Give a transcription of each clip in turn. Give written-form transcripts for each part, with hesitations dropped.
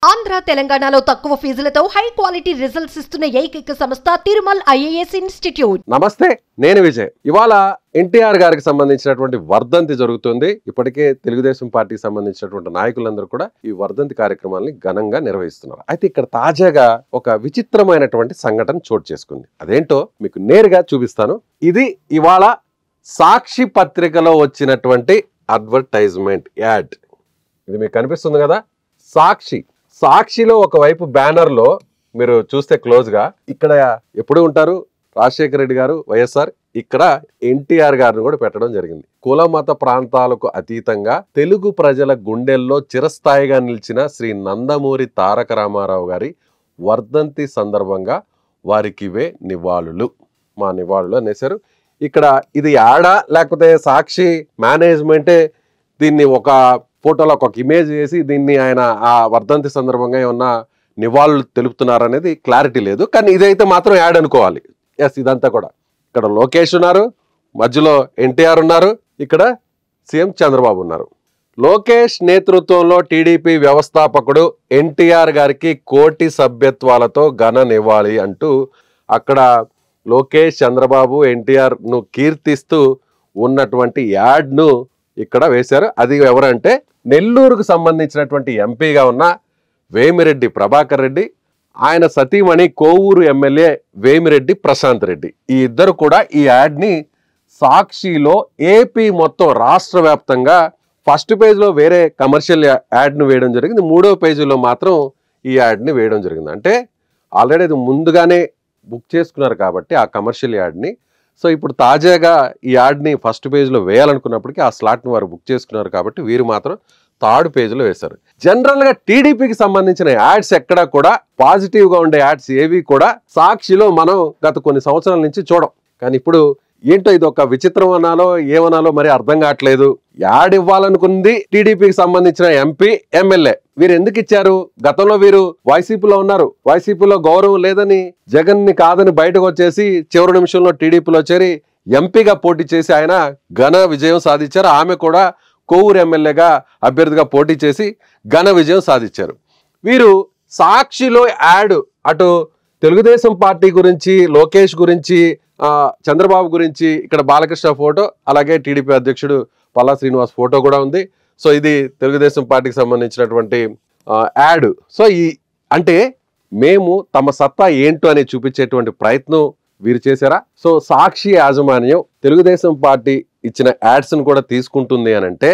ఆంధ్ర తెలంగాణలో తక్కువ ఫీజులతో high quality results ఇస్తున్న ఏకైక సంస్థ తిరుమల్ ఐఏఎస్ ఇన్స్టిట్యూట్. నమస్తే, నేను విజయ్. ఇవాళ ఎన్టీఆర్ గారికి సంబంధించినటువంటి వర్ధంతి జరుగుతుంది. ఇప్పటికే తెలుగుదేశం పార్టీకి సంబంధించినటువంటి నాయకులందరూ కూడా ఈ వర్ధంతి కార్యక్రమాన్ని ఘనంగా నిర్వహిస్తున్నారు. అయితే ఇక్కడ తాజాగా ఒక విచిత్రమైనటువంటి సంఘటన చోటు చేసుకుంది. అదేంటో మీకు నేరుగా చూపిస్తాను. ఇది ఇవాళ సాక్షి పత్రికలో వచ్చినటువంటి అడ్వర్టైజ్మెంట్ యాడ్. ఇది మీకు కనిపిస్తుంది కదా, సాక్షిలో ఒకవైపు బ్యానర్ లో మీరు చూస్తే క్లోజ్ గా ఇక్కడ ఎప్పుడు ఉంటారు రాజశేఖర రెడ్డి గారు, వైఎస్ఆర్, ఇక్కడ ఎన్టీఆర్ గారిని కూడా పెట్టడం జరిగింది. కుల మత ప్రాంతాలకు అతీతంగా తెలుగు ప్రజల గుండెల్లో చిరస్థాయిగా నిలిచిన శ్రీ నందమూరి తారక రామారావు గారి వర్ధంతి సందర్భంగా వారికివే నివాళులు, మా నివాళులు అనేసారు. ఇక్కడ ఇది యాడా లేకపోతే సాక్షి మేనేజ్మెంటే దీన్ని ఒక ఫోటోలో ఒక ఇమేజ్ చేసి దీన్ని ఆయన ఆ వర్ధంతి సందర్భంగా ఏమన్నా నివాళులు తెలుపుతున్నారనేది క్లారిటీ లేదు. కానీ ఇదైతే మాత్రం యాడ్ అనుకోవాలి. ఎస్, ఇదంతా కూడా ఇక్కడ లోకేష్ ఉన్నారు, మధ్యలో ఎన్టీఆర్ ఉన్నారు, ఇక్కడ సీఎం చంద్రబాబు ఉన్నారు. లోకేష్ నేతృత్వంలో టీడీపీ వ్యవస్థాపకుడు ఎన్టీఆర్ గారికి కోటి సభ్యత్వాలతో ఘన నివాళి అంటూ అక్కడ లోకేష్, చంద్రబాబు, ఎన్టీఆర్ ను కీర్తిస్తూ ఉన్నటువంటి యాడ్ను ఇక్కడ వేశారు. అది ఎవరంటే నెల్లూరుకు సంబంధించినటువంటి ఎంపీగా ఉన్న వేమిరెడ్డి ప్రభాకర్ రెడ్డి, ఆయన సతీమణి కోవూరు ఎమ్మెల్యే వేమిరెడ్డి ప్రశాంత్ రెడ్డి. ఈ ఇద్దరు కూడా ఈ యాడ్ని సాక్షిలో ఏపీ మొత్తం రాష్ట్ర వ్యాప్తంగా ఫస్ట్ పేజ్లో వేరే కమర్షియల్ యాడ్ను వేయడం జరిగింది, మూడో పేజీలో మాత్రం ఈ యాడ్ని వేయడం జరిగింది. అంటే ఆల్రెడీ అది ముందుగానే బుక్ చేసుకున్నారు కాబట్టి ఆ కమర్షియల్ యాడ్ని. సో ఇప్పుడు తాజాగా ఈ యాడ్ని ఫస్ట్ పేజ్లో వేయాలనుకున్నప్పటికీ ఆ స్లాట్ని వారు బుక్ చేసుకున్నారు కాబట్టి వీరు మాత్రం థర్డ్ పేజ్లో వేశారు. జనరల్గా టీడీపీకి సంబంధించిన యాడ్స్ ఎక్కడా కూడా పాజిటివ్గా ఉండే యాడ్స్ ఏవి కూడా సాక్షిలో మనం గత కొన్ని సంవత్సరాల నుంచి చూడం. కానీ ఇప్పుడు ఏంటో ఇది ఒక విచిత్రం అనాలో ఏమనాలో మరి అర్థం కావట్లేదు. యాడ్ ఇవ్వాలనుకుంది టీడీపీకి సంబంధించిన ఎంపీ, ఎమ్మెల్యే. వీరు ఎందుకు ఇచ్చారు? గతంలో వీరు వైసీపీలో ఉన్నారు, వైసీపీలో గౌరవం లేదని జగన్ ని కాదని బయటకు వచ్చేసి చివరి నిమిషంలో టీడీపీలో చేరి ఎంపీగా పోటీ చేసి ఆయన ఘన విజయం సాధించారు. ఆమె కూడా కోవూరు ఎమ్మెల్యేగా అభ్యర్థిగా పోటీ చేసి ఘన విజయం సాధించారు. వీరు సాక్షిలో యాడ్ అటు తెలుగుదేశం పార్టీ గురించి, లోకేష్ గురించి, చంద్రబాబు గురించి, ఇక్కడ బాలకృష్ణ ఫోటో, అలాగే టీడీపీ అధ్యక్షుడు పల్లా శ్రీనివాస్ ఫోటో కూడా ఉంది. సో ఇది తెలుగుదేశం పార్టీకి సంబంధించినటువంటి యాడ్. సో ఈ అంటే మేము తమ సత్తా ఏంటో అని చూపించేటువంటి ప్రయత్నం వీరు చేశారా? సో సాక్షి యాజమాన్యం తెలుగుదేశం పార్టీ ఇచ్చిన యాడ్స్ను కూడా తీసుకుంటుంది అని అంటే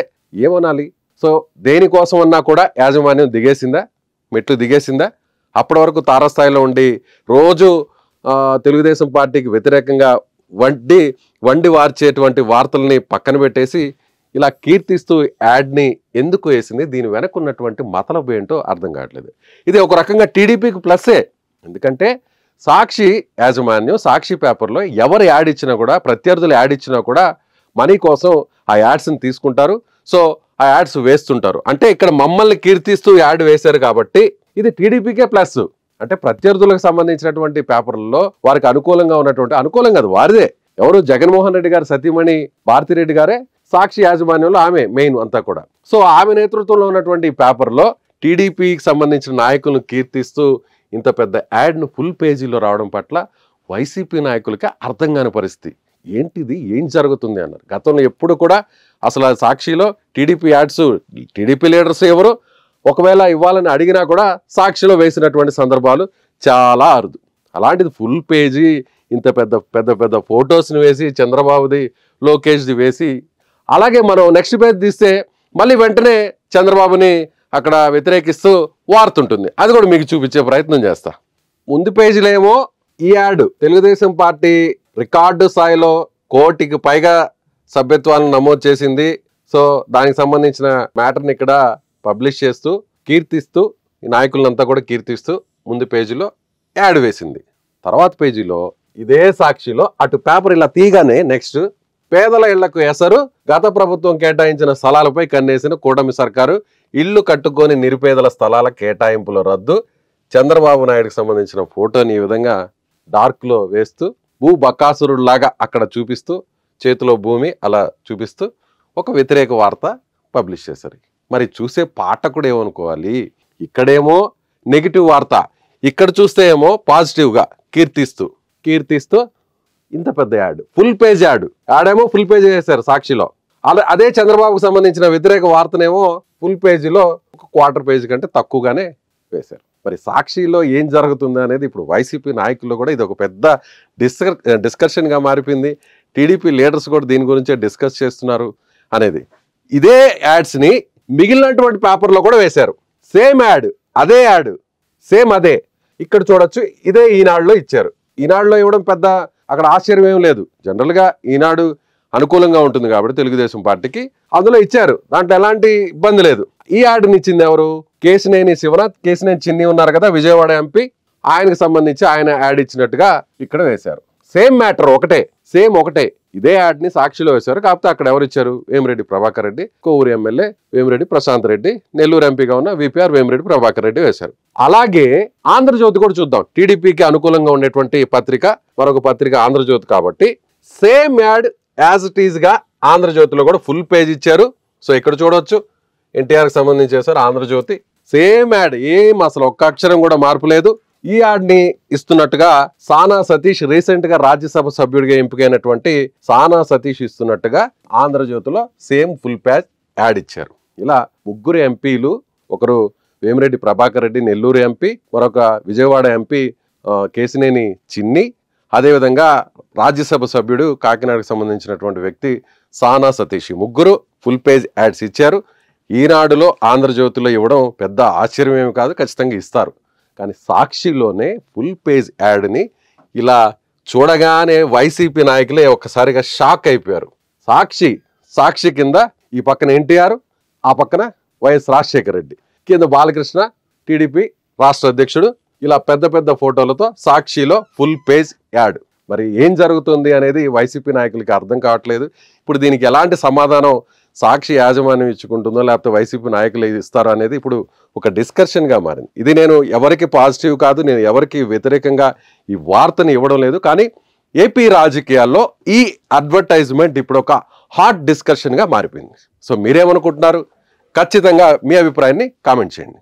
ఏమనాలి? సో దేనికోసం అన్నా కూడా యాజమాన్యం దిగేసిందా, మెట్లు దిగేసిందా? అప్పటి వరకు తారస్థాయిలో ఉండి రోజు తెలుగుదేశం పార్టీకి వ్యతిరేకంగా వండి వార్చేటువంటి వార్తల్ని పక్కన పెట్టేసి ఇలా కీర్తిస్తూ యాడ్ని ఎందుకు వేసింది? దీని వెనక ఉన్నటువంటి మతలబు ఏంటో అర్థం కావట్లేదు. ఇది ఒక రకంగా టీడీపీకి ప్లస్సే. ఎందుకంటే సాక్షి యాజమాన్యం సాక్షి పేపర్లో ఎవరు యాడ్ ఇచ్చినా కూడా, ప్రత్యర్థులు యాడ్ ఇచ్చినా కూడా మనీ కోసం ఆ యాడ్స్ని తీసుకుంటారు. సో ఆ యాడ్స్ వేస్తుంటారు. అంటే ఇక్కడ మమ్మల్ని కీర్తిస్తూ యాడ్ వేశారు కాబట్టి ఇది టీడీపీకే ప్లస్. అంటే ప్రత్యర్థులకు సంబంధించినటువంటి పేపర్లలో వారికి అనుకూలంగా ఉన్నటువంటి, అనుకూలం కాదు వారిదే, ఎవరు జగన్మోహన్ రెడ్డి గారు సతీమణి భారతిరెడ్డి గారే సాక్షి యాజమాన్యంలో ఆమె మెయిన్ అంతా కూడా. సో ఆమె నేతృత్వంలో ఉన్నటువంటి పేపర్లో టీడీపీకి సంబంధించిన నాయకులను కీర్తిస్తూ ఇంత పెద్ద యాడ్ను ఫుల్ పేజీలో రావడం పట్ల వైసీపీ నాయకులకి అర్థం కాని పరిస్థితి. ఏంటిది, ఏం జరుగుతుంది అన్నారు. గతంలో ఎప్పుడు కూడా అసలు సాక్షిలో టీడీపీ యాడ్స్, టీడీపీ లీడర్స్ ఎవరు ఒకవేళ ఇవ్వాలని అడిగినా కూడా సాక్షిలో వేసినటువంటి సందర్భాలు చాలా అరుదు. అలాంటిది ఫుల్ పేజీ ఇంత పెద్ద పెద్ద పెద్ద ఫొటోస్ని వేసి, చంద్రబాబుది, లోకేష్ది వేసి, అలాగే మనం నెక్స్ట్ పేజ్ తీస్తే మళ్ళీ వెంటనే చంద్రబాబుని అక్కడ వ్యతిరేకిస్తూ వార్తుంటుంది. అది కూడా మీకు చూపించే ప్రయత్నం చేస్తా. ముందు పేజీలో ఏమో ఈ యాడ్ తెలుగుదేశం పార్టీ రికార్డు స్థాయిలో 1 కోటికి పైగా సభ్యత్వాలను నమోదు చేసింది. సో దానికి సంబంధించిన మ్యాటర్ని ఇక్కడ పబ్లిష్ చేస్తూ కీర్తిస్తూ ఈ నాయకులంతా కూడా కీర్తిస్తూ ముందు పేజీలో యాడ్ వేసింది. తర్వాత పేజీలో ఇదే సాక్షిలో అటు పేపర్ ఇలా తీయగానే నెక్స్ట్ పేదల ఇళ్లకు ఎసరు, గత ప్రభుత్వం కేటాయించిన స్థలాలపై కన్నేసిన కూటమి సర్కారు, ఇల్లు కట్టుకొని నిరుపేదల స్థలాల కేటాయింపుల రద్దు, చంద్రబాబు నాయుడుకి సంబంధించిన ఫోటోని ఈ విధంగా డార్క్లో వేస్తూ బకాసురుడిలాగా అక్కడ చూపిస్తూ చేతిలో భూమి అలా చూపిస్తూ ఒక వ్యతిరేక వార్త పబ్లిష్ చేశారు. మరి చూసే పాఠకుడు ఏమనుకోవాలి, ఇక్కడేమో నెగిటివ్ వార్త, ఇక్కడ చూస్తే ఏమో పాజిటివ్గా కీర్తిస్తూ ఇంత పెద్ద యాడ్, ఫుల్ పేజ్ యాడేమో ఫుల్ పేజ్ చేశారు సాక్షిలో. అదే చంద్రబాబుకు సంబంధించిన వ్యతిరేక వార్తనేమో ఫుల్ పేజీలో ఒక క్వార్టర్ పేజీ కంటే తక్కువగానే వేశారు. మరి సాక్షిలో ఏం జరుగుతుంది అనేది ఇప్పుడు వైసీపీ నాయకుల్లో కూడా ఇది ఒక పెద్ద డిస్కషన్గా మారిపోయింది. టీడీపీ లీడర్స్ కూడా దీని గురించే డిస్కస్ చేస్తున్నారు అనేది. ఇదే యాడ్స్ని మిగిలినటువంటి పేపర్లో కూడా వేశారు. సేమ్ యాడ్, అదే ఇక్కడ చూడొచ్చు. ఇదే ఈనాడులో ఇచ్చారు. ఈనాడులో ఇవ్వడం పెద్ద అక్కడ ఆశ్చర్యం ఏం లేదు. జనరల్గా ఈనాడు అనుకూలంగా ఉంటుంది కాబట్టి తెలుగుదేశం పార్టీకి, అందులో ఇచ్చారు. దాంట్లో ఎలాంటి ఇబ్బంది లేదు. ఈ యాడ్ని ఇచ్చింది ఎవరు? కేశినేని శివనాథ్, కేశినేని చిన్ని ఉన్నారు కదా, విజయవాడ ఎంపీ. ఆయనకు సంబంధించి ఆయన యాడ్ ఇచ్చినట్టుగా ఇక్కడ వేశారు. సేమ్ మ్యాటర్, ఒకటే. ఇదే యాడ్ని సాక్షిలో వేశారు. కాకపోతే అక్కడ ఎవరు ఇచ్చారు? వేమిరెడ్డి ప్రభాకర్ రెడ్డి, కోవూరు ఎమ్మెల్యే వేమిరెడ్డి ప్రశాంత్ రెడ్డి, నెల్లూరు ఎంపీగా ఉన్న విపిఆర్ వేమిరెడ్డి ప్రభాకర్ రెడ్డి వేశారు. అలాగే ఆంధ్రజ్యోతి కూడా చూద్దాం. టీడీపీకి అనుకూలంగా ఉండేటువంటి పత్రిక, మరొక పత్రిక ఆంధ్రజ్యోతి కాబట్టి same add as it is గా ఆంధ్రజ్యోతిలో కూడా ఫుల్ పేజ్ ఇచ్చారు. సో ఇక్కడ చూడవచ్చు, ఎన్టీఆర్కి సంబంధించి చేశారు ఆంధ్రజ్యోతి. సేమ్ యాడ్, ఏం అసలు ఒక్క అక్షరం కూడా మార్పు లేదు. ఈ యాడ్ని ఇస్తున్నట్టుగా సానా సతీష్, రీసెంట్ గా రాజ్యసభ సభ్యుడిగా ఎంపికైనటువంటి సానా సతీష్ ఇస్తున్నట్టుగా ఆంధ్రజ్యోతిలో సేమ్ ఫుల్ పేజ్ యాడ్ ఇచ్చారు. ఇలా ముగ్గురు ఎంపీలు, ఒకరు వేమిరెడ్డి ప్రభాకర్ రెడ్డి నెల్లూరు ఎంపీ, మరొక విజయవాడ ఎంపీ కేశినేని చిన్ని, అదేవిధంగా రాజ్యసభ సభ్యుడు కాకినాడకు సంబంధించినటువంటి వ్యక్తి సానా సతీష్, ముగ్గురు ఫుల్ పేజ్ యాడ్స్ ఇచ్చారు. ఈనాడులో ఆంధ్రజ్యోతిలో ఇవ్వడం పెద్ద ఆశ్చర్యం ఏమి కాదు, ఖచ్చితంగా ఇస్తారు. కానీ సాక్షిలోనే ఫుల్ పేజ్ యాడ్ని ఇలా చూడగానే వైసీపీ నాయకులే ఒక్కసారిగా షాక్ అయిపోయారు. సాక్షి కింద ఈ పక్కన ఎన్టీఆర్, ఆ పక్కన వైఎస్ రాజశేఖర రెడ్డి, కింద బాలకృష్ణ టీడీపీ రాష్ట్ర అధ్యక్షుడు, ఇలా పెద్ద పెద్ద ఫోటోలతో సాక్షిలో ఫుల్ పేజ్ యాడ్. మరి ఏం జరుగుతుంది అనేది వైసీపీ నాయకులకి అర్థం కావట్లేదు. ఇప్పుడు దీనికి ఎలాంటి సమాధానం సాక్షి యాజమాన్యం ఇచ్చుకుంటుందో, లేకపోతే వైసీపీ నాయకులు ఇస్తారో అనేది ఇప్పుడు ఒక డిస్కషన్గా మారింది. ఇది నేను ఎవరికి పాజిటివ్ కాదు, నేను ఎవరికి వ్యతిరేకంగా ఈ వార్తని ఇవ్వడం లేదు. కానీ ఏపీ రాజకీయాల్లో ఈ అడ్వర్టైజ్మెంట్ ఇప్పుడు ఒక హాట్ డిస్కషన్గా మారిపోయింది. సో మీరేమనుకుంటున్నారు? ఖచ్చితంగా మీ అభిప్రాయాన్ని కామెంట్ చేయండి.